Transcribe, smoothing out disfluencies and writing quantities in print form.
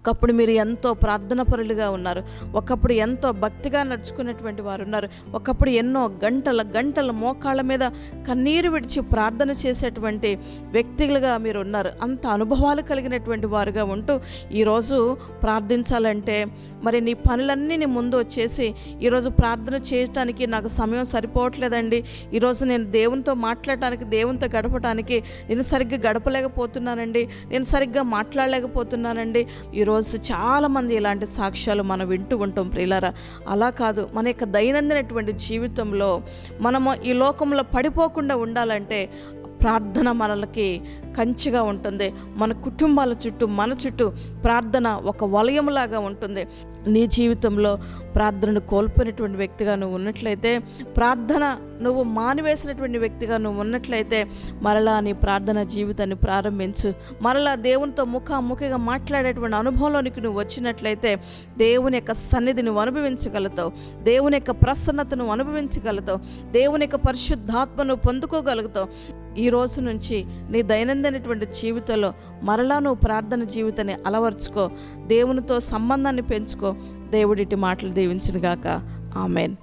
ఒకప్పుడు మీరు ఎంతో ప్రార్థన పరులుగా ఉన్నారు, ఒకప్పుడు ఎంతో భక్తిగా నడుచుకున్నటువంటి వారు ఉన్నారు, ఒకప్పుడు ఎన్నో గంటల మోకాళ్ళ మీద కన్నీరు విడిచి ప్రార్థన చేసేటువంటి వ్యక్తులుగా మీరు ఉన్నారు. అంత అనుభవాలు కలిగినటువంటి వారుగా ఉంటూ ఈరోజు ప్రార్థించాలంటే మరి నీ పనులన్నీ నీ ముందు వచ్చేసి ఈరోజు ప్రార్థన చేయటానికి నాకు సమయం సరిపోవట్లేదండి, ఈరోజు నేను దేవునితో మాట్లాడటానికి, దేవునితో గడపడానికి నేను సరిగ్గా గడపలేకపోతున్నానండి, నేను సరిగ్గా మాట్లాడలేకపోతున్నానండి. ఈరోజు చాలామంది ఇలాంటి సాక్ష్యాలు మనం వింటూ ఉంటాం ప్రియులారా. అలా కాదు, మన యొక్క దైనందినటువంటి జీవితంలో మనము ఈ లోకంలో పడిపోకుండా ఉండాలంటే ప్రార్థన మనలకి కంచిగా ఉంటుంది. మన కుటుంబాల చుట్టూ, మన చుట్టూ ప్రార్థన ఒక వలయంలాగా ఉంటుంది. నీ జీవితంలో ప్రార్థనను కోల్పోయినటువంటి వ్యక్తిగా నువ్వు ఉన్నట్లయితే, ప్రార్థన నువ్వు మానివేసినటువంటి వ్యక్తిగా నువ్వు ఉన్నట్లయితే మరలా నీ ప్రార్థన జీవితాన్ని ప్రారంభించు. మరలా దేవునితో ముఖాముఖిగా మాట్లాడేటువంటి అనుభవంలోనికి నువ్వు వచ్చినట్లయితే దేవుని యొక్క సన్నిధిని నువ్వు అనుభవించగలుగుతావు, దేవుని యొక్క ప్రసన్నతను అనుభవించగలుగుతావు, దేవుని యొక్క పరిశుద్ధాత్మను పొందుకోగలుగుతావు. ఈ రోజు నుంచి నీ దైనందినటువంటి జీవితంలో మరలా నువ్వు ప్రార్థన జీవితాన్ని అలవర్చుకో, దేవునితో సంబంధాన్ని పెంచుకో. దేవుడిటి మాటలు దీవించునుగాక. ఆమెన్.